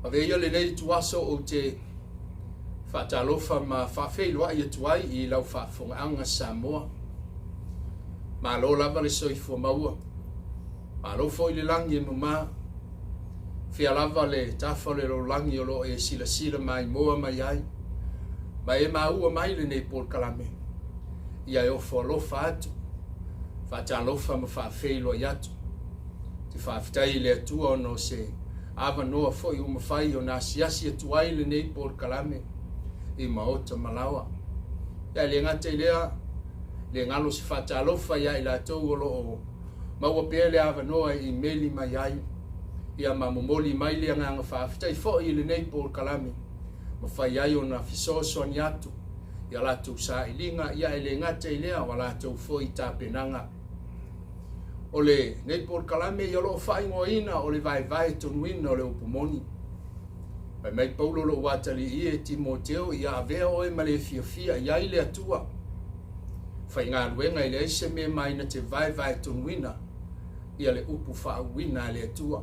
Aveia le nei tuaso o te whaatalofa ma whawheiloa i atuai i lau whaafongaanga Samoa. Ma lo lava le soifua maua. Ma lo foi le langi e mama. Fia lava le tafa le lo langi o lo e sila sila mai moa mai ai. Ma e maua mai le nei Paul Kalame. Ia e ofo alofa atu. Whaatalofa ma whawheiloa i atu. Te whaafitai le atua ono se awa noa foi umawhai o nā siasi atuai le nei Paul Kalame. I maota malawa. Ia le ngate lea, le ngalo se whaatalofa ia i la tau o loo maua pia le awa noa i meli mai ai. Ia mamomoli mai le nganga whaafitai fo i le nei Paul Kalame. Ma whai ai o na fisoso ni atu. Ia la tau sa ilinga, ia le ngate lea wa la tau fo i tāpenanga. O le nei Paul Kalame ia loo whai ngoina o le Vaevae Tonuina o le upu Moni. Mai Paulo lo watali i e Timoteo ia avea oe ma le fia ia i le atua. Whai ngā ruenga i le eise me mai na te Vaevae Tonuina ia le upu whaauina le atua.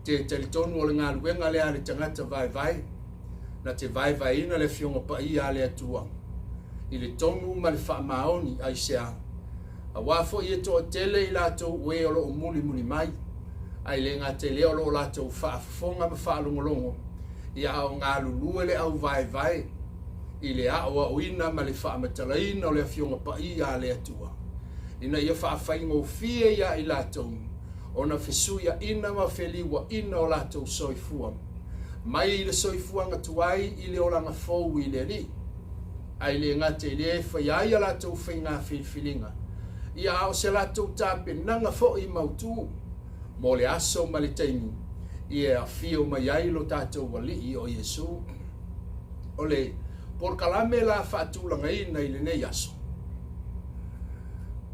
Te telitonu o le ngā ruenga le a le tangata Vaevae na te Vaevae ina le fionga pa ia le atua. I le tonu ma le wha maoni ai sea. A wafo i e toa tele i lato ue o lo muli mai. Ai le ngā te leo lo lato whaafonga ma whaalongolongo. Ia au ngā lulue le au Vaevae. I le aoa uina ma le whaamatalaina o le fionga pa ia le atua. Ina ia whaafai fie ia i lato. Ona fesuia ina ma feliwa ina o lato soifua. Mai i le soifua ngatuai i le olanga fau i le li. Ai le ngā te le whaiai a lato whainga whifilinga. Ia au se lato tape nanga fo i mautu. Mo le aso ma le taimi. Ia fio mai ai lo tātou wali o Yesu. O le Paul Kalame la whaatulanga ina i le nei aso.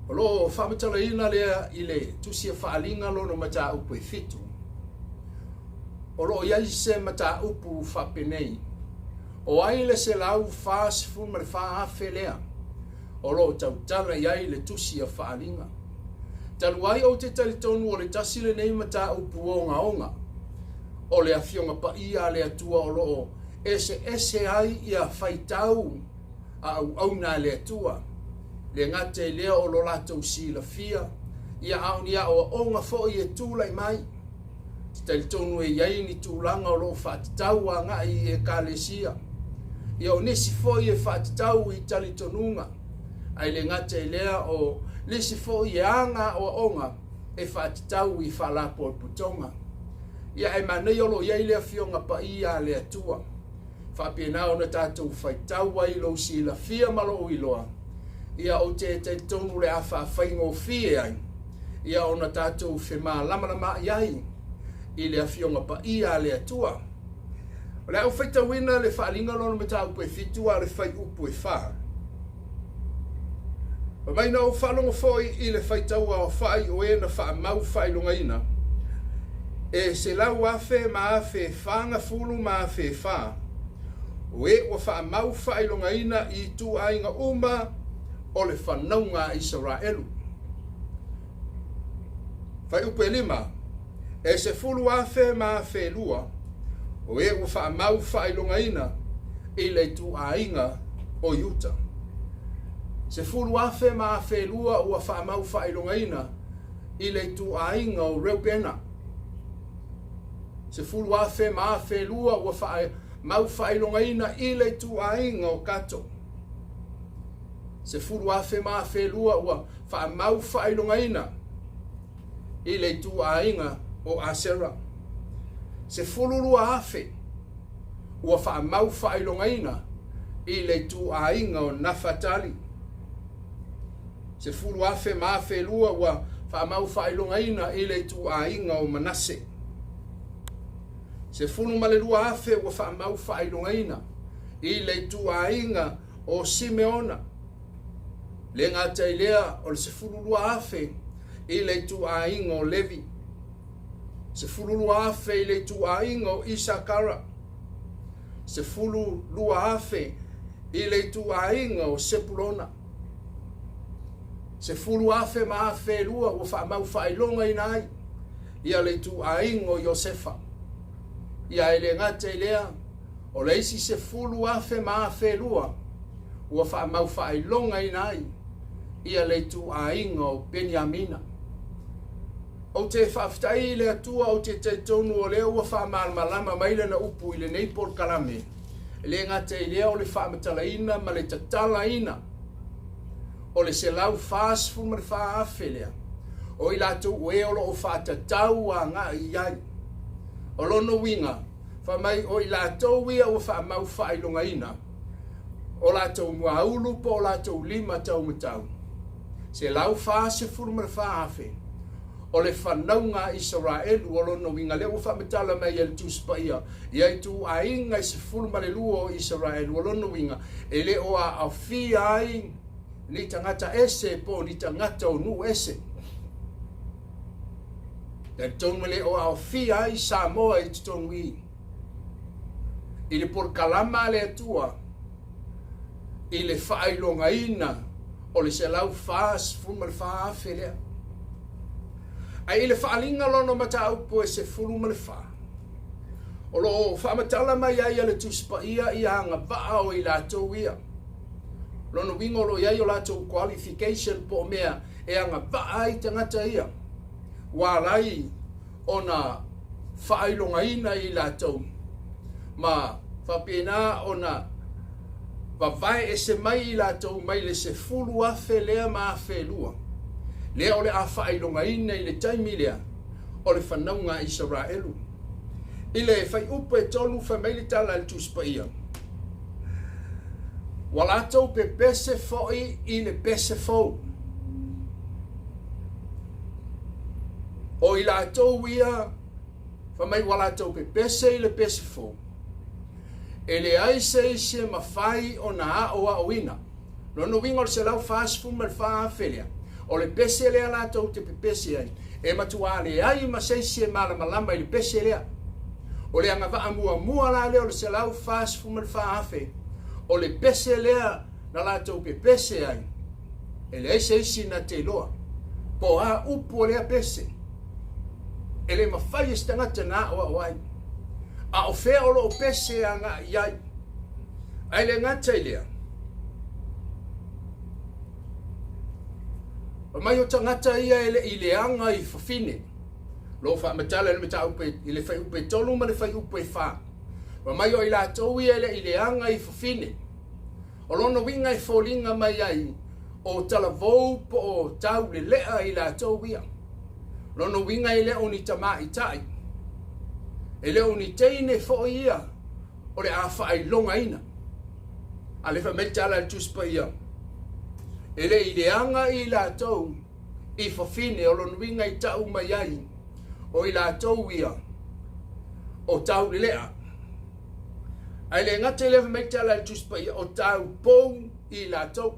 O lo whamatala ina lea i le tusia whaalinga lo no mata upu e fitu. O lo iai se mata upu whapenei. O ai le se lau whaasifu ma le whaafe lea. O lo tautala iai le tusia whaalinga. Taluai o te talitonu o le tasile nei mata upu onga. O le afionga pa ia le atua o loo ese ai ia whaitau au nā le atua. Le ngate lea o lo lato sila fia. Ia au nia o onga fo i e tūlai mai. Te talitonu e iai ni tūlanga o lo whaatitau a ngā i e kālesia. Ia o nisi fo i e whaatitau i talitonunga. Ai le ngate lea o lisi fo i anga o onga e whaatitau i whalapo e putonga. Ia e manei olo iei lea fionga pa ia le atua. Whapena o na tātou whaitau ai lo si la fia malo iloa. Ia o te tonu le awha whaingo fie ai. Ia o na tātou whema lama iai. I le fionga pa ia le atua. O le au whaitawina le whaalinga lono me tā upu e fitua le whai upu e whaa. Mai na o whalonga foi i le whaitaua o whai o e na wha mau whailonga ina. E se lau afe ma afe whanga fulu ma afe wha. O e o wha mau whailonga ina i tu ainga uma o le whanaunga Israelu. Whai upe lima. E se fulu afe ma afe lua. O e o wha mau whailonga ina i le tu ainga o Utah. Se fulu afe ma afe lua ua wha mau whailonga ina i le tu ainga o Reupena. Se fulu afe ma afe lua ua wha mau whailonga ina i le tu ainga o Kato. Se fulu afe ma afe lua ua wha mau whailonga ina i le tu ainga o Asera. Se fulu lua afe ua wha mau whailonga ina i le tu ainga o Nafatali. Se fulu afe ma afe lua ua wha mau whailonga ina i le tu ainga o Manase. Se fulu male lua afe ua wha mau whailonga ina i le tu ainga o Simeona. Le ngata i lea o le se fulu lua afe i le tu ainga o Levi. Se fulu lua afe i le tu ainga o Isakara. Se fulu lua afe i le tu ainga o Sepulona. Se fulu afe ma afe lua ua wha mau whailonga ina ai. Ia le tu ainga o Josefa. ia ele ngata ilea o leisi se fulu afe ma afe lua ua wha mau wha ilonga inai ia le tu ainga o Benjamina o te whaftai le atua o te tonu o leo ua wha malama maile na upu ile nei por kalame le ngata ilea o le wha matalaina ma le tatalaina o le se lau fast fu ma le wha afe lea o i latou ue o loo whaatatau a ngā iai. O lono winga, wha mai o i latou ia o wha mau whailonga ina. O latou mua ulu po o latou 5 tau matau. Se lau wha se furuma wha afe. O le whanaunga Israelu o lono winga leo wha matala mai el tuspa ia. Iai tu a inga i se furuma le luo o Israelu o lono winga. E le o a awhi ai ni tangata ese po ni tangata o nu ese. Dan tonu le o au fia i Samoa i Tonuina. I le por kalama le atua. I le whailonga ina. O le se lau whaas fuma le wha afe lea. Ai i le whaalinga lono mata upo e se furuma le wha. O lo whaamatala mai ai le tuspa ia i hanga waa o i latou ia. Lono wingo lo iai o latou qualification po mea e hanga waa i tangata ia. Warai ona whailonga ina i latou. Ma whapena ona Vaevae e se mai i latou mai le se fulu afe lea ma afe lua. Lea o le a whailonga ina i le taimi lea o le whanaunga Israelu. I le whai upo e tonu wha mai le tala le tuspa ia. Wa latou pe pese foi i le pese fou. O i latou ia, wha mai wa latou pe pese i le pese fou. E le aise se mawhai o na a o a oina. Lono winga o se lau whaasfu ma le wha awhelea. O le pese lea latou te pe pese ai. E matua le ai ma se se malama i le pese lea. O le anga waa mua la leo le se lau whaasfu ma le wha awe. O le pese lea na latou pe pese ai. E le aise isi na te loa. Po a upu lea pese. E le mawhai e stangata na o a wai. A o fea o lo pese a ngā iai. Ai le ngata i lea. O mai o tangata ia ele i leanga i whawhine. Lo wha matala le mata upe, i le whai upe tolu ma le whai upe wha. O mai o i lātou ia ele i leanga i whawhine. O lono winga i wholinga mai ai. O talavou po o tau le lea i lātou ia. Lono winga i lea o ni tama i tai. E leo ni teine fo ia o le a whailonga ina. A le wha metala le tuspa ia. E le ideanga i lātou i whawhine o lonu winga i tau mai ai o i lātou ia o tau le lea. Ai le ngate le wha metala le tuspa ia o tau pou i lātou.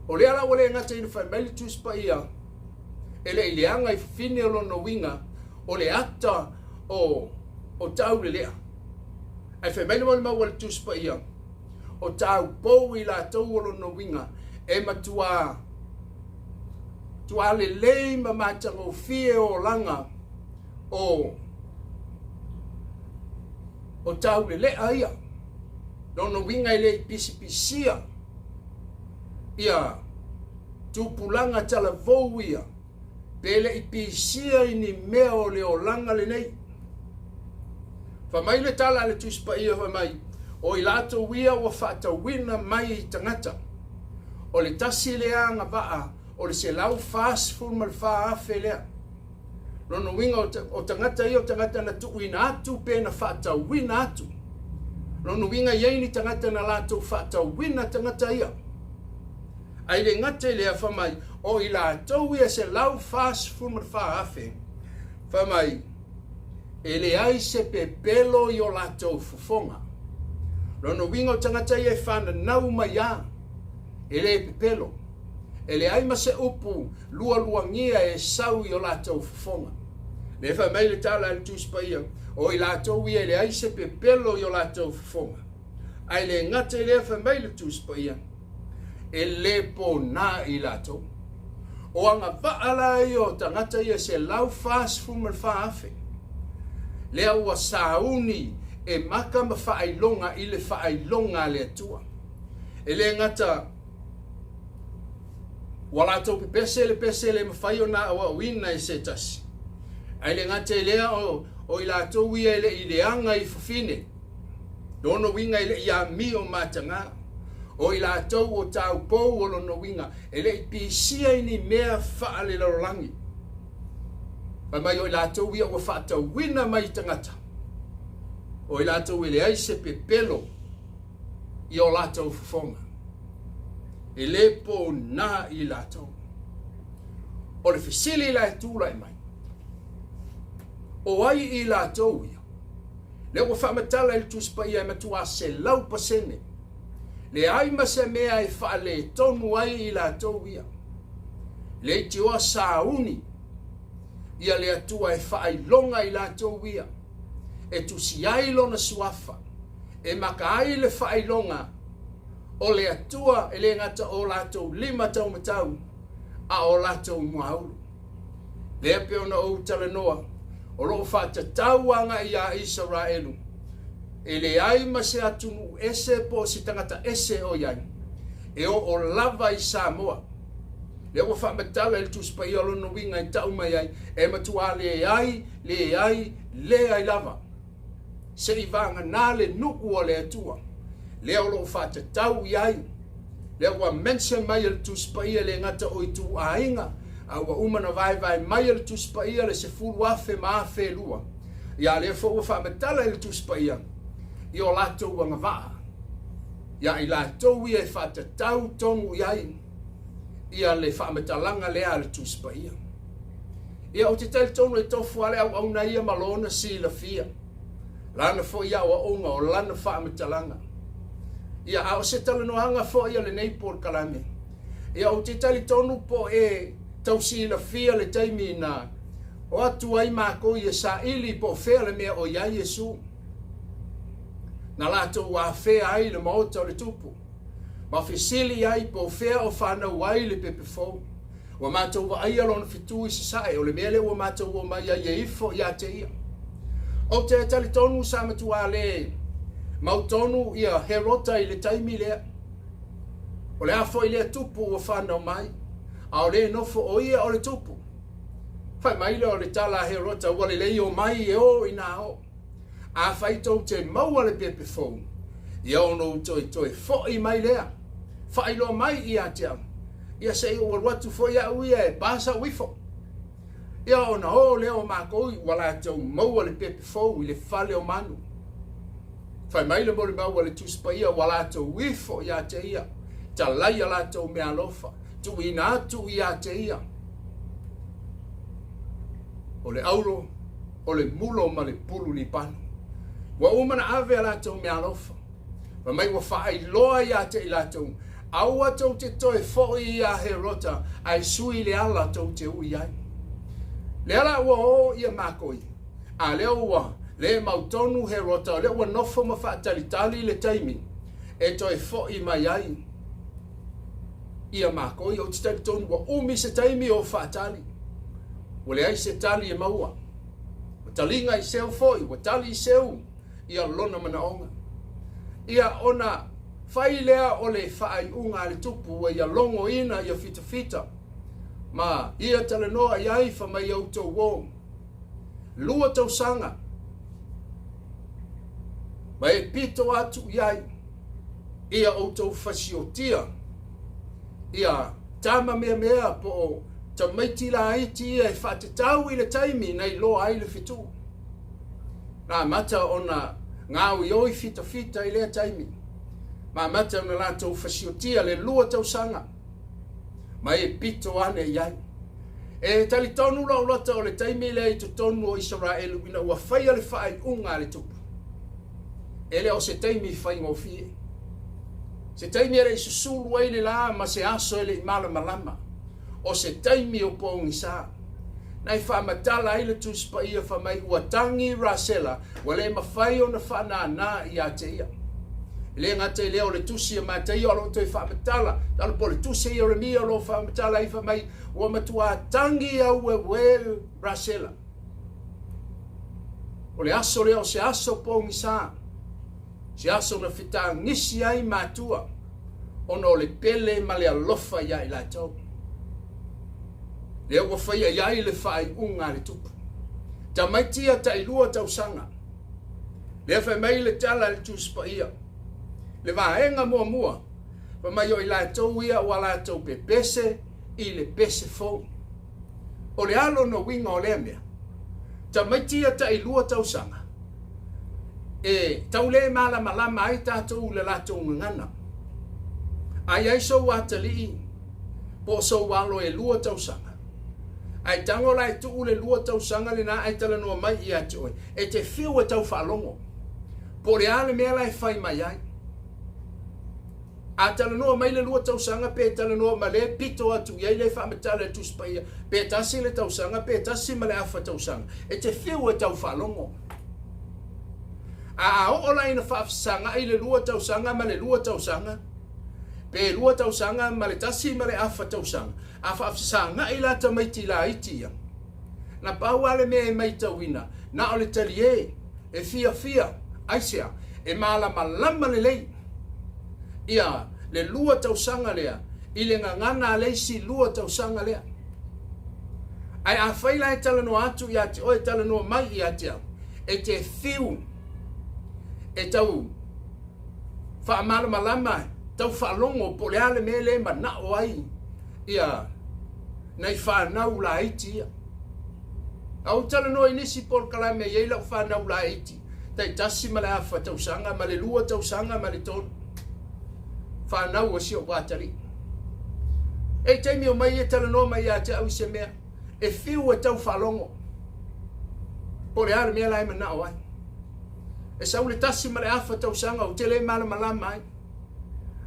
O le ala o le ngate i le wha mele tuspa ia. E le ideanga i whawhine o lonu winga o le ata o tau le lea. Ai whai maile mo le mau le tuspa ia. O tau pou i lātou o lono winga. E matua le lei ma matanga o fie o langa. O tau le lea ia. Lono winga i le pisi-pisia. Ia tupulanga tala vou ia. Pele i pisia i ni mea o le o langa le nei. Fa mai le tala le tuspa ia fa mai. O i lato wia o whaatawina mai i tangata. O le tasi lea nga waa. O le se lau fast ma le wha afe lea. Lono winga o tangata ia o tangata na tuuina atu pe na whaatawina atu. Lono winga iaini tangata na lato whaatawina tangata ia. Ai le ngate lea fa mai. O i lato wia se lau fast ma le wha afe. Fa mai. E le ai se pepelo i o latou fufonga. Lono winga o tangata i e whana nau mai a. E le pepelo. E le ai ma se upu lua ngia e sau i o latou fufonga. Le wha mai le tala le tuspa ia. O i latou i e le ai se pepelo i o latou fufonga. Ai le ngate le wha mai le tuspa ia. E le po na i latou. O anga vaala i o tangata i e se lau fast ma le wha afe. lea ua sauni e maka ma whaailonga i le whaailonga le atua. E le ngata wala tau pese le mawhai o na awa wina e se tasi. Ai le ngata e lea o i la tau ia i le anga i fufine. Dono winga i le ia mi o matanga. O i la tau o tau pou o lono winga. E le i pisia i ni mea wha le larolangi. Mai o i la tau ia o wha tau wina mai tangata. O i la tau i le ai se pepelo i o la tau fufonga. E le po na i la tau. O le fisili i la e tūla e mai. O ai i la tau ia. Le o whamatala il tuspa ia matua se lau pasene. Le ai ma se mea e wha le tonu ai i la tau ia. Le tioa sauni. Ia le atua e wha ai longa i la tau ia. E tusi ai lona suafa. E maka ai le wha ai longa. O le atua e le ngata o la tau lima tau matau. A o la tau muaulu. Le ape ona o tala noa. O loo whata tauanga i a Israelu. E le ai ma se atunu ese po si tangata ese o iai. E o lava i Samoa. Le o whamatala il tuspa i alo no winga i tau mai ai. E matua le ai lava. Se i vanga nā le nuku o le atua. Le o loo whata tau iai. Le o mense mai il tuspa i le ngata o i tu a inga. Awa umana Vaevae mai le tuspa ia le se fulu afe ma afe lua. Ia le fo ua whamatala le tuspa ia. I o latou wanga waa. Ia i latou ia e whatatau tonu iai. Ia le whamatalanga lea le tuspa ia. Ia o te tele tonu e tofu ale au na ia malona si la fia. Lana fo ia o onga o lana whamatalanga. Ia au se tala noanga fo ia le neipor kalame. Ia o te tele tonu po e tau si la fia le taimi na o atu ai mako i sa ili po fea le mea o iai Jesu. Na lato wa fea ai le maota le tupu. Ma fisili ai po fea o whana wai le pepe fau. Wa mato wa ai alona fitu i sasae o le mele wa mato wa mai ai e ifo ia te ia. O te tali tonu sa matua le mautonu ia herota i le taimi lea. O le afo i le tupu wa whana mai. A o le nofo o ia o le tupu. Whai maile o le tala herota wale lei o mai e o ina o. A whai tau te maua le pepe fau. Ia ono toi fo i mai lea. Whai lo mai i a te au. Ia se o watu fo ia uia e pasa wifo. Ia ona o leo makoi wala tau maua le pepe fau i le fale o manu. Whai maile mo le maua le tuspa ia wala tau wifo i a te ia. Ta lai ala tau mea lofa. Tu ina atu i a te ia. O le aulo, o le mulo ma le pulu ni panu. Wa umana ave ala tau mea lofa. Wa mai wa whaai loa i a te ilatou. Aua tau te toe foi i a herota. Ai sui le ala tau te ui ai. Le ala ua o i a makoi. A leo ua le mautonu herota. Le ua nofo ma whaatalitali le taimi. E toe foi mai ai. Ia makoi o te tali tonu wa umi se taimi o whaatali. Wale ai se tali e maua. Wa talinga i seu foi, wa tali i seu. Ia lona mana onga. Ia ona whai lea o le whaai unga le tupu wa ia longo ina ia fita fita. Ma ia tala noa iai wha mai au tau wong. Lua tau sanga. Ma e pito atu iai. Ia au tau fasiotia. Ia tama mea po o ta maiti la aiti e whatetau i le taimi nei lo ai le fitu. Nā mata ona ngau i oi fita fita i lea taimi. Ma mata ona la tau fasiotia le lua tau sanga. Ma e pito ane iai. E tali tonu la ulata o le taimi le i tonu o Israelu ina ua whaia le whaai unga le tupu. E le o se taimi whai ngofie. Se taimi ere i susuru ai le la ma se aso ele i malama lama. O se taimi o pongi sa. Nai whamatala ai le tuspa ia whamai ua tangi rasela. Wale mawhai o na whanana i a te ia. Le ngata i leo le tusi a mata i alo toi whamatala. Talo po le tusi i ore mi alo whamatala i whamai. Ua matua tangi au e wel rasela. O le aso leo se aso pōngisa. Se aso na whita ngisi ai mātua. Ono le pele ma le alofa ia i la tau. Leo wa whaia iai le whai unga le tupu. Ta maitia ta ilua tau sanga. Leo whai mai le tala le tūspa ia. Le vaenga mua mua. Pa mai o i la tau ia o la tau pe pese i le pese fōu. O le alo no winga o le mea. Ta maitia ta ilua tau sanga. E tau le mala malama ai tātou le la tau ngana. Ai ai so watali po so walo e lua tau sanga. Ai tango lai tu le lua tau sanga le na ai tala no mai ia toi. E te fiu e tau whalongo. Po le ale mea lai whai mai ai. A tala no mai le lua tau sanga pe tala no ma le pito atu iai le whamatala tu spaia. Pe tasi le tau sanga pe tasi ma le afa tau sanga. E te fiu e tau whalongo. A o lai na whaafsanga ai le lua tau sanga ma le lua tau sanga. Pe lua tau sanga ma le tasi ma le afa tau sanga. A whaafsanga i la ta maiti la itia. Na pau ale me e mai Tonuina. Na o le talie e fia aisea. E malama lama le lei. Ia le lua tau sanga lea. I le ngangana leisi lua tau sanga lea. Ai a whaila e tala no atu i ati. O e tala no mai i atia. E te fiu. E tau whaamalama lama. Tau whaalongo po le ale me le ma na o ai. Ia nei whanau la iti ia. Au tala no inisi por kalame iei lau whanau la iti. Tai tasi ma le afa tau sanga, ma le lua tau sanga, ma le tonu. Whanau o si o watari. E teimi o mai e tala no mai a te au se mea. E fiu e tau whalongo. Po le ale mea lai ma na o ai. E sau le tasi ma le afa tau sanga, o te le malama lama ai.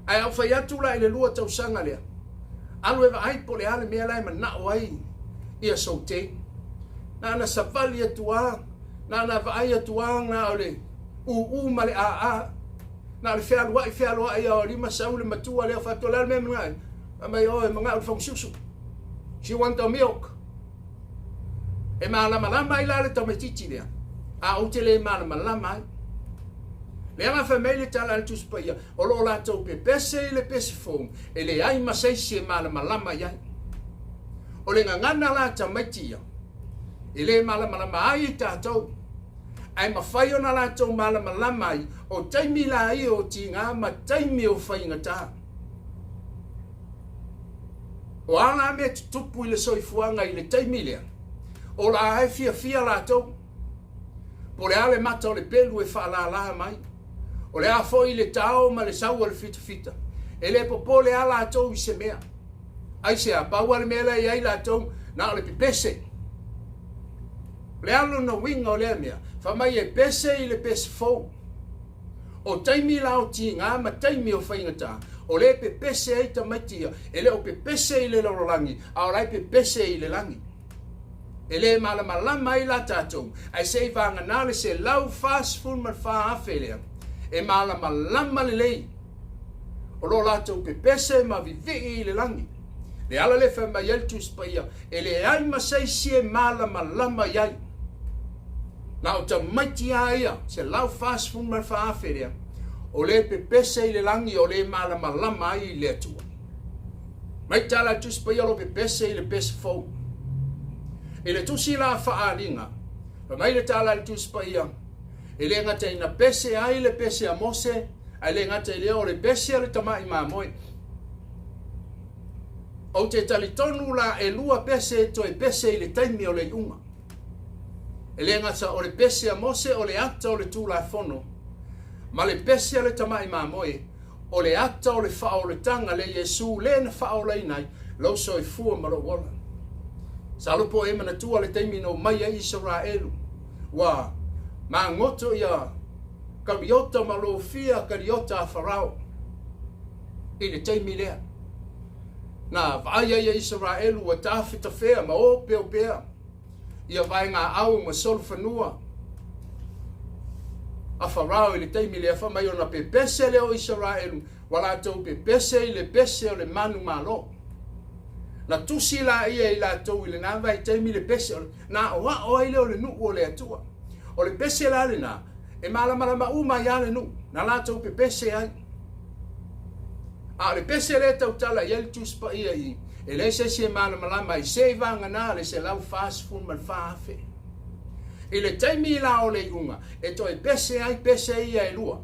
Ai au whai atu la i le lua tau sanga lea. Alu eva ai po le ale mea lai ma na o ai. Ia so te. Na ana savali atua. Na ana vaai atua na o le. Ma le a. Na le whealua ia o lima sau le matua lea whato le ale mea mga. Amai o e mga o le whangsusu. She want a milk. E malama lama i la le tau me titi lea. A o te le malama lama ai. Le anga famele tala le tuspaia. O lo la tau pe pese i le pese fong. E le ai masai se malama lama iai. O le ngangana la ta maitia. E le malama lama ai i tātou. Ai mawhai ona la tau malama lama ai. O taimi la ai o ti ngā ma taimi o whai ngata. O ala me tupu i le soifuanga i le taimi lea. O la ai fia la tau. Po le ale mata o le pelu e wha la mai. O le a foi le tau ma le sau le fita. E le popo le ala atou i se mea. Ai se a pau ale mea le iai la atou na o le pipese. Le alo na winga o le mea. Fa mai e pese i le pese fou. O taimi la o ti ngā ma taimi o whaingata. O le pipese e ta maitia. E le o pipese i le lorolangi. A o lai pipese i le langi. E le malama lama i la tatou. Ai se i vanga nale se lau fast food ma wha awhelea. E malama lama le lei. O lo latou pe pese ma vivi i le langi. Le ala le wha mai el tuspaia. E le ai masai sie malama lama iai. Na o ta maiti aia. Se lau fast food ma wha awhelea. O le pe pese i le langi o le malama lama i le atua. Mai tala tuspaia lo pe pese i le pese fou. E le tusi la wha alinga. Mai le tala le tuspaia. E le ngata ina pese ai le pese a mose, ai le ngata i leo le pese a le tamai mamoe. O te talitonu la e lua pese to e pese i le taimi o le unga. E le ngata o le pese a mose o le ata o le tūla fono. Ma le pese a le tamai mamoe, o le ata o le wha o le tanga le Yesu le na wha o le inai, lau so i fua ma lo wala. Salupo e mana tua le taimi no mai a Israelu. Wa ma ngoto ia kariota malofia kariota a farao i le taimi lea. Na vaia ia Israelu wa tawhita whea ma o peo pea. Ia vai ngā au ma solfanua. A farao i le taimi lea whamai o na pe pese leo Israelu. Wala tau pe pese i le pese o le manu malo. Na tusi la ia i la tau i le nāwai taimi le pese. Na oa o ile o le nu o le atua. o le pese la le na, e malama uma ia le nu, na lātou pe pese ai. A le pese le tau tala i el tuspa ia i, e le se se malama i se vanga na le se lau fast food man whaafe. I le taimi la o le unga, e to e pese ai pese ia e lua.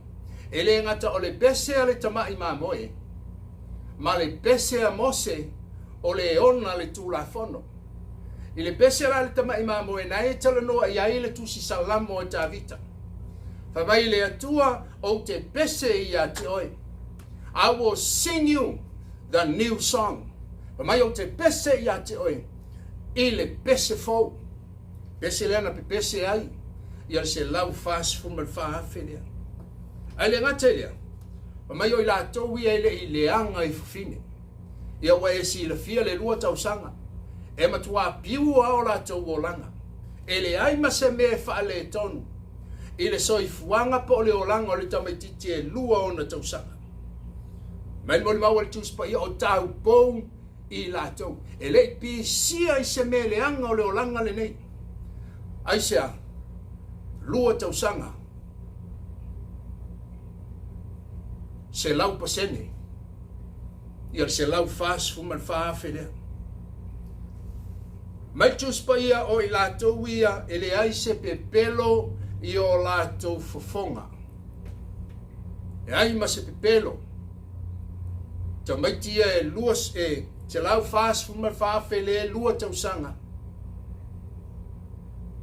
E le ngata o le pese a le tamai mamoe, ma le pese a mose o le ona le tūla fono. I le pese la le tamai mamoe na e tala noa i aile tusi salamo o ta vita. Whawai le atua o te pese ia te oe. I will sing you the new song. Whamai o te pese ia te oe. I le pese fau. Pese lena pe pese ai. Ia se lau fast fumal whaafe lea. Ai le ngate lea. Whamai o i la tau ia i le anga i fufine. Ia wa e si le fia le lua tau sanga. E matua piu ao la tau o langa. E le ai ma se me wha le tonu. I le soi fuanga po le o langa o le tamaititi e lua o na tau sanga. Mai mo le maua le tuspa ia o tau pou i la tau. E le pi sia i se me le anga o le o langa le nei. Ai sea, lua tau sanga. Se lau pasene. Ia se lau fast fuman whaafe lea. Mai tuspa ia o i la tau ia e le ai se pe pelo i o la tau fofonga. E ai ma se pe pelo. Ta maitia e luas e te lau fast fuman whaafe le lua tau sanga.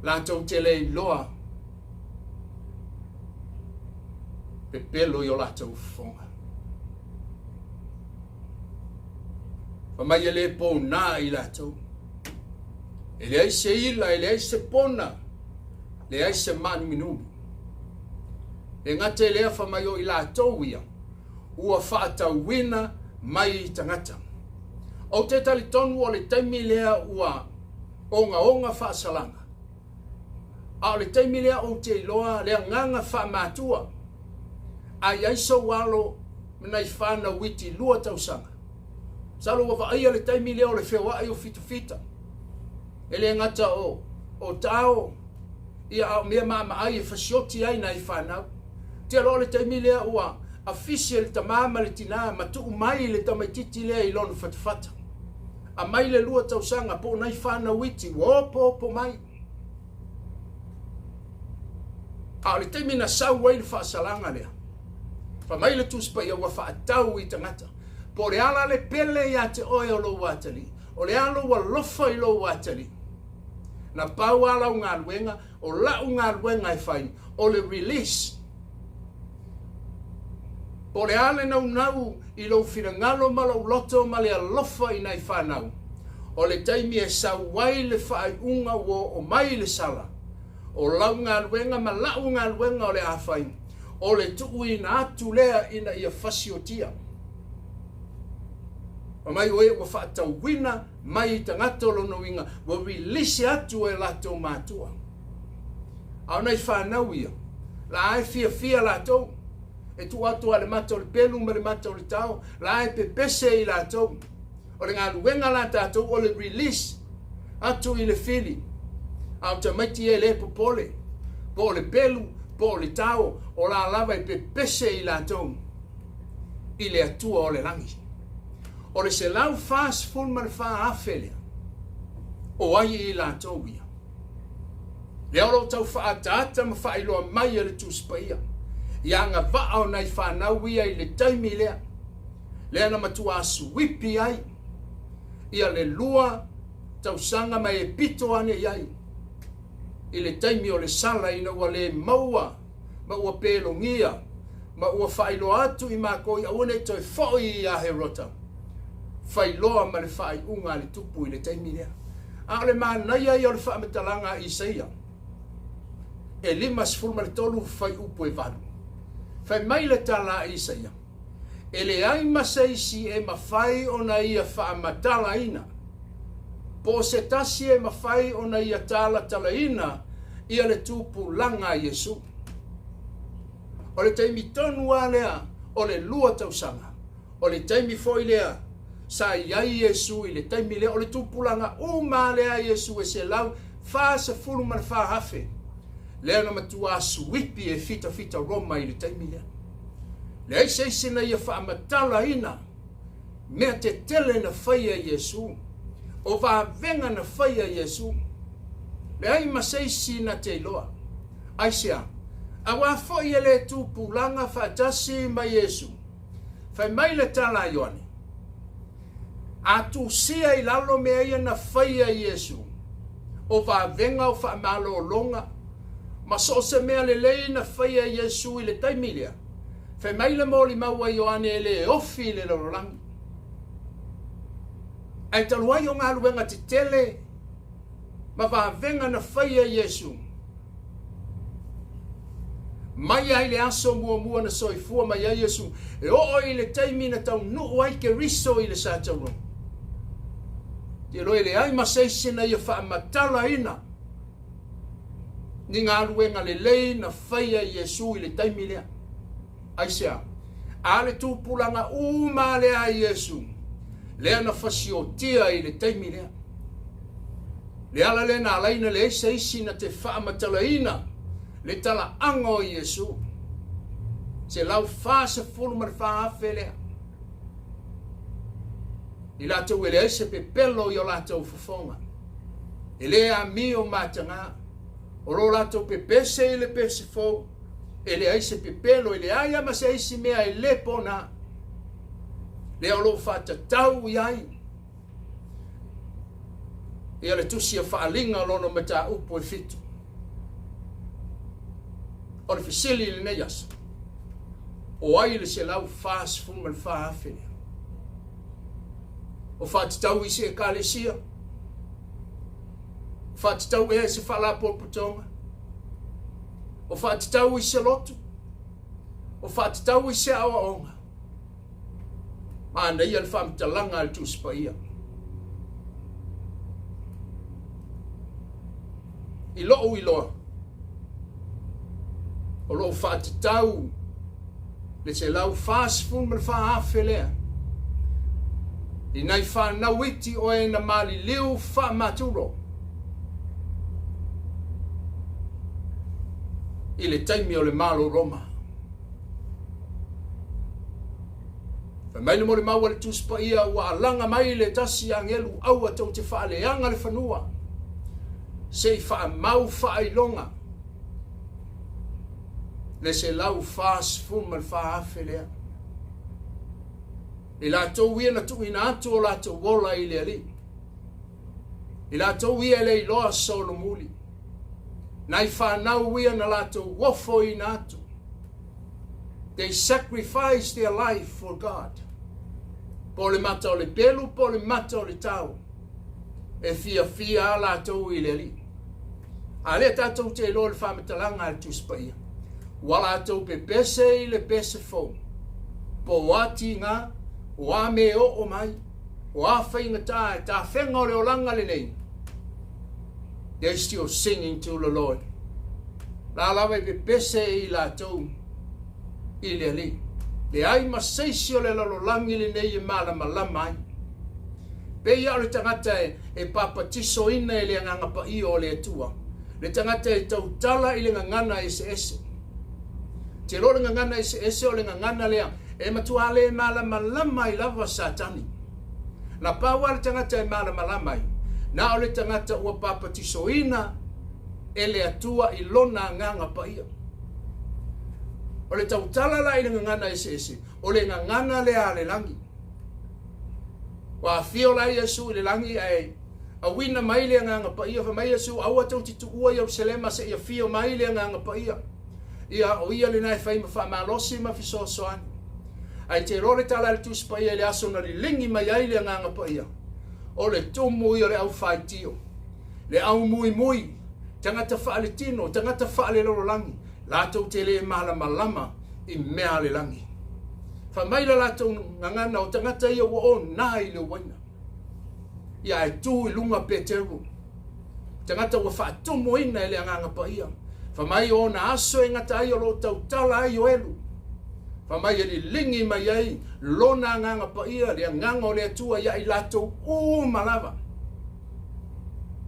La tau te le loa. Pe pelo i o la tau fofonga. Whamai e le po nā i la tau. E le ai se ila, e le ai se pona. Le ai se manu minumi. E ngate lea whamai o i la tau ia. Ua whaatau wina mai i tangata. O te tali tonu o le taimi lea ua onga whaasalanga. A le taimi lea o te iloa lea nganga whaamatua. A iaiso walo mnai whana witi lua tausanga. Salo wa whaia le taimi lea o le whewa ai o fitufita. E le ngata o tao ia a mea mama ai e fasioti ai na i whanau. Te alo le taimi lea ua official tamama le tina matu mai le tamaititi lea i lonu fatafata. A mai le lua tausanga po nai whana witi wopo mai. A le taimi na sau wai le whaasalanga lea. Fa mai le tuspa ia wa whaatau i tangata. Po le ala le pele ia te oe o lo watali. O le ala wa lofa i lo watali. Na pau ala unga luenga, o la unga luenga i whai, o le release. Po le ale nau i lo whirangalo ma lo loto ma le alofa i nei whanau. O le taimi e sau wai le whai unga o mai le sala. O launga luenga ma launga luenga o le awhai. O le tuu ina atu lea ina ia fasiotia. O mai oe wa whaatau wina mai i tangato lono inga wa release atu e lato matua. Au nei whanau ia. La ai fia lato. E tu atu ale mata o le pelu ma le mata o le tau. La ai pe pese i lato. O le ngā luenga la tato o le release atu i le fili. Au ta maiti e le popole. Po le pelu, po le tau, o la lava i pe pese i lato. I le atua o le rangi. O le se lau fast full man wha afelea. O ai i lato ia. Le oro tau wha atata ma wha iloa mai e le tuspaia. Ia ngā vaa o nei whanau ia i le taimi lea. Lea na matua suwipi ai. Ia le lua tau sanga mai e pito ane iai. I le taimi o le sala ina ua le maua. Ma ua pelongia. Ma ua whailo atu i mako i aune toi foi i ahe rota. Whailoa ma le whai unga le tupu i le taimi lea. A le mānaia i o le whaametalanga i Isaia. E lima sifurma le tolu whai upu e varu. Whai mai le tala i Isaia. E le ai masaisi e mawhai o na ia whaamatala ina. Po se tasi e mawhai o na ia tala ina ia le tupu langa Yesu. O le taimi tonu a lea o le lua tausanga. O le taimi foi lea sa iai Yesu i le taimi lea o le tupu langa uma lea Yesu e se lau wha se fulu man wha hafe. lea na matua suipi e fita roma i le taimi lea. Le ai seisina ia whaamatala ina, mea te tele na whaia Iesu, o Vaevae na whaia Iesu. Le ai maseisina te iloa. Ai sea, a wafoi e le tūpulanga whaatasi ma Iesu, whai mai le tala Leauanae. A tu sia i lalo mea ia na whaia Iesu, o Vaevae o whaamalo longa, ma so se mea le lei na whaia Iesu i le taimilea, whai mai le moli maua Leauanae e le ofi le lorolangi. Ai taluai o ngā luenga te tele, ma Vaevae na whaia Iesu. Mai ai le aso mua na soifua mai ai Iesu, e o i le taimi na tau nuu ai ke riso i le sa taurong. Te loe le ai maseisina ia whaamatala ina, ni ngā luenga le lei na whaia Iesu i le taimi lea. Ai sea, a le tūpulanga uma le ai Iesu, lea na whasiotia i le taimi lea. Le ala le na alaina le seisina te whaamatala ina, le tala ango i Iesu. Se lau whaasa fulu mar whaafe lea. I lātou e le aise pe pelo i o lātou fufonga. E le a mi o mātanga, o lo lātou pe pese i le pese fo, e le aise pe pelo i le aia ma se aisi mea i le pona. Le o lo whata tau i ai. E ale tusi a whaalinga lono me tā upo e fitu. O le fisili le neias. O ai le se lau whaas fuman whaafene. O whaatitau i se e kālesia. Whaatitau e se whala pōputonga. O whaatitau i se lotu. O whaatitau i se awa onga. Mana ia le whaamitalanga al tuspa ia. I loo i loa. O loo whaatitau le se lau whaasfun man whaafe lea. I nei whanau iti o e na mali liu whaamaturo. I le taimi o le malo Roma. Whamaile mo le maua le tuspa ia wa alanga mai le tasi angelu au a tau te whaaleanga le whanua. Se i whaamau whaailonga. Le se lau whaasfun man whaafe lea. I lātou ia na tuina atu o lātou wola i le ali. I lātou ia le iloa solomuli. Nai whanau ia na lātou wofo i na atu. They sacrificed their life for God. Po le mata o le pelu, po le mata o le tau. E fia a lātou i le ali. A le tātou te ilo le whamatalanga al tuspa ia. Wa lātou pe pese i le pese fo. Po wati ngā, o a me o mai, o a whainga tae, ta whenga o le olanga le nei. They're still singing to the Lord. La lawe pe pese i la tau, i le li. Le ai maseisi o le lalolangi le nei e malama lamai. Pe ia o le tangata e papatiso ina e le ngangapa i o le atua. Le tangata e tautala i le ngangana ese ese. Te lo le ngangana ese ese o le ngangana lea, e matua le malama lamai lava satani. Na pawa le tangata e malama lamai. Na o le tangata ua papatiso ina e le atua i lona nganga pa ia. O le tautala la i le ngangana ese ese. O le ngangana le a le langi. Wa fio la Iesu i le langi ai. A wina mai le nganga pa ia. Fa mai Iesu aua tau titu ua i Jerusalema se ia fio mai le nganga pa ia. Ia o ia le nai whaima wha malosi ma Rev Sosene. Ai te rore tala le tuspa ia le aso na li lingi mai ai le nganga pa ia. O le tumu i o le au whaitio. Le au mui. Tangata whaale tino, tangata whaale lorolangi. Lātou te le malama lama i mea le langi. Whamaila lātou ngangana o tangata ia wa o nai le waina. Ia e tū i lunga peteru. Tangata wa whaatumo ina e le nganga pa ia. Whamai o na aso e ngata ai o lo tau tala ai o elu. Whamai e li lingi mai ai lona nganga pa ia le nganga o le atua ia i lātou malava.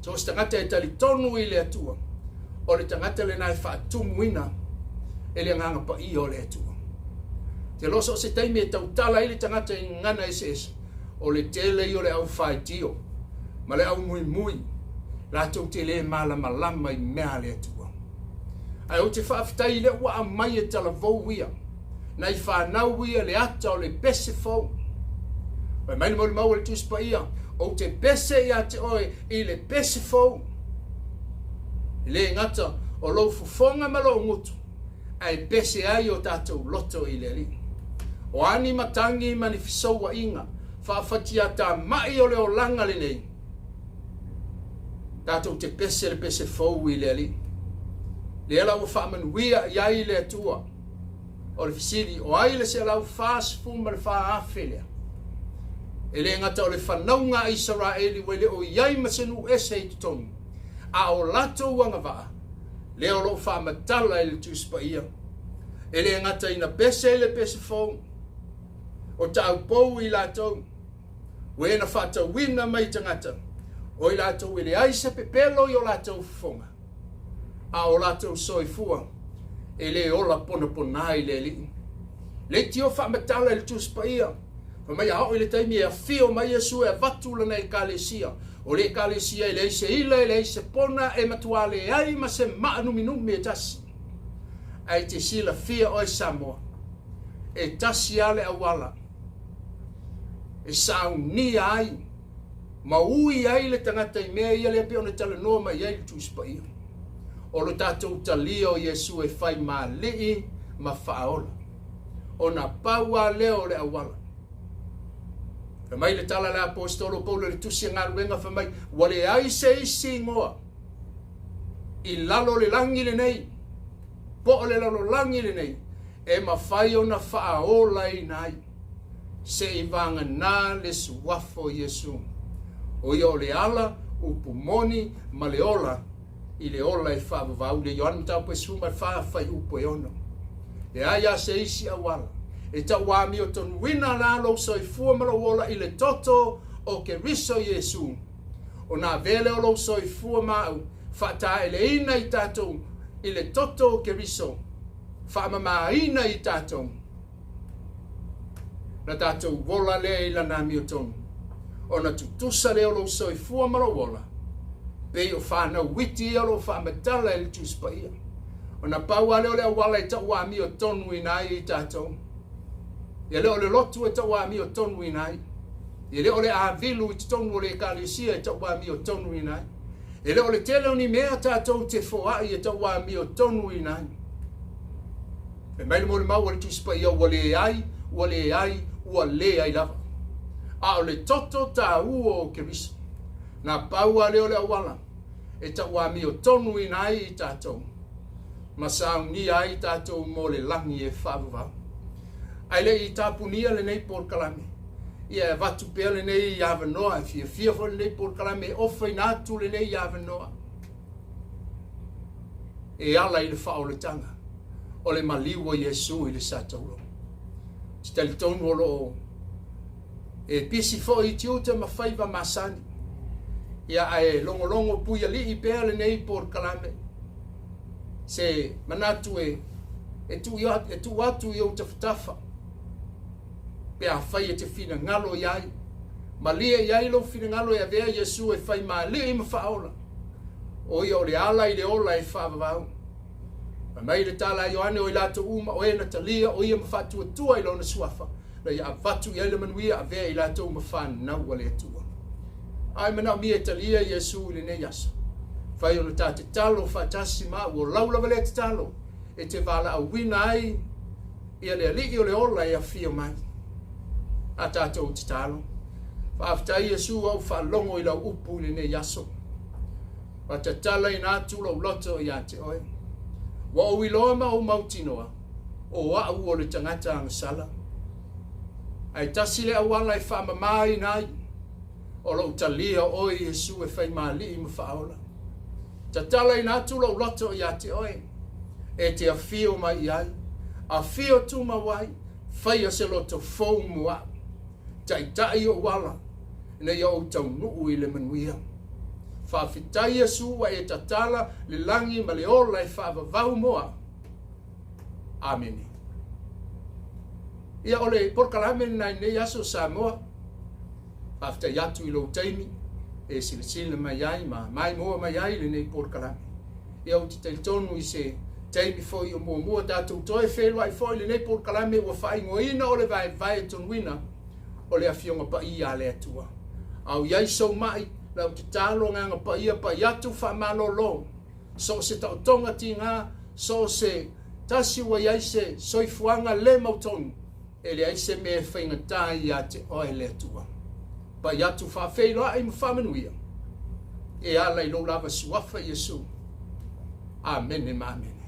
So tangata e tali tonu i le atua. o le tangata le nai whaatumuina e le nganga pa i o le atua. Te loso o se taimi e tautala i le tangata i ngana ese o le tele i o le au whaitio, ma le au mui mui, la tau te le malama i mea le atua. Ai o te whaafitai le ua a mai e tala vou ia, nai whanau ia le ata o le pese fau. Pai mai mo le mau le tuspa ia, o te pese ia te oe i le pese fau. Le ngata o lou fufonga malo ngutu, ai pese ai o tātou loto i le li. O ani matangi manifisowa inga, whaafatia tā mai o le o langa le nei. Tātou te pese le pese fau i le li. Le ala ua whaamanuia iai le atua, o le fisiri, o ai le se alau whaasfu ma le whaafilea. E le ngata o le whanaunga Israeli wele o iai masenu ese i tutonu, a o lato wanga waa, le o lo whaamatala i le tuspa ia. E le ngata ina pese le pese fau, o tau pou i lato, we na whata wina mai tangata, o i lato i le aisa pepelo i o lato fonga. A o lato soifua, e le ola pona i le li. Le tio whaamatala i le tuspa ia, pa mai hao i le taimi e a fio mai Yesu e a vatula na i kalesia, o le kalesia i le ise ila, i le ise pona e matuale e ai ma se maanu minumi e tasi. Ai te sila fia o i Samoa, e tasi ale awala, e sauni ai, ma ui ai le tangata i mea ia le api o ne tala noa ma iai le tuspa ia. O lo tātou talia o Yesu e whai mā lii ma whaola. O na paua leo le awala. Fa mai le tala le apostolo Paulo le tusi ngā ruenga fa mai. Wale ai se isi ngoa. I lalo le langi le nei. Po le lalo langi le nei. E ma whai o na whaola i nai. Se i vanga nā le suwafo Yesu. O i o le ala upu Moni ma le ola. I le ola e whaavavau le Ioana tau pe suma whaafai upo e ono. E aia se isi awala. E tau wami o Tonuina lalo so i fuamalo ola i le toto o ke riso Yesu. O nā vele o lo so i fuamau whata ele ina i tātou i le toto o ke riso. Whaamama ina i tātou. Na tātou wola le i lana mi o tonu. O na tutusa le o lo so i fuamalo ola. Pe o whanau witi alo whaamatala e le tuspa ia. O na paua leo le awala e tau wami o Tonuina i tātou. Ia leo le lotu e tau wami o Tonuina i. Ia leo le avilu i tonu o le kalesia e tau wami o Tonuina i. Ia leo le tele o ni mea tātou te foai e tau wami o Tonuina i. E mai le mo le mau o le tuspa ia wale ai, ua le ai lava. A o le toto tā ua o ke riso. Na paua leo le awala, e ta wami o Tonuina i tātou. Ma sauni ai tātou mo le langi e whaavava. Ai le i tāpunia le nei por kalame. Ia e vatu pea le nei i awanoa, e fia fo le nei por kalame, e ofa i nātu le nei i awanoa. E ala i le whao le tanga, o le maliwa Yesu i le satauro. Steli tonu o lo, e pisi fo i tiuta ma whaiva masani. Ia ai longo puia li i pea le nei por kalame. Se manatu e tu atu i o tafutafa. Pea whai e te whina ngalo iai. Ma lia iai lo whina ngalo e avea Yesu e whai maa lia i ma whaola. O ia o le ala i le ola e whaavavau. Ma mai le tala Ioane o i lato uma o e na talia o ia ma whatua tua i lona suafa. Na ia avatu i le manuia avea i lato uma whanau wale atua. Ai mana mi e talia Yesu le ne yasa. Fai o ta te talo fatasi ma o laula vale te talo. E te vala a wina ai ia le ali o le ola ia fia mai. A tātou te talo. Whaaftai Yesu au whalongo i lau upu le ne yaso. Wa te tala i nātu lau loto i a te oe. Wa o iloa ma o mautinoa. O wau o le tangata angasala. Ai tasi le awala i whaamamai nai. O lo talia o Yesu e whai mali i mawhaola. Ta tala i nātu lau loto i a te oe. E te awhio mai ai. A whio tu mawai. Whai a se loto fau mua. Tai tai o wala. Nei o tau nuu i le manuia. whaafitai Iesu wa e tatala le langi ma le ola e whaavavau moa. Amen. Ia ole porkalame nai nei aso Samoa. Whaafitai atu I lo taimi e silisile mai ai ma mai moa mai ai le nei porkalame. Ia o te tonu I se taimi foi o mua tātou toe whelua I foi le nei porkalame ua whaingoina o le Vaevae Tonuina o le awhionga pa I a le atua. Au iai sau mai lau te talo nganga pa ia pa iatu whamalolo. So se tautonga ti ngā, so se tasi wa iai se soifuanga le mautonu. E le aise me whaingatai ia te oe le atua. Pa iatu whawheiloa I mwhamanuia. E ala I lo lava suafa Iesu. Amen e amen.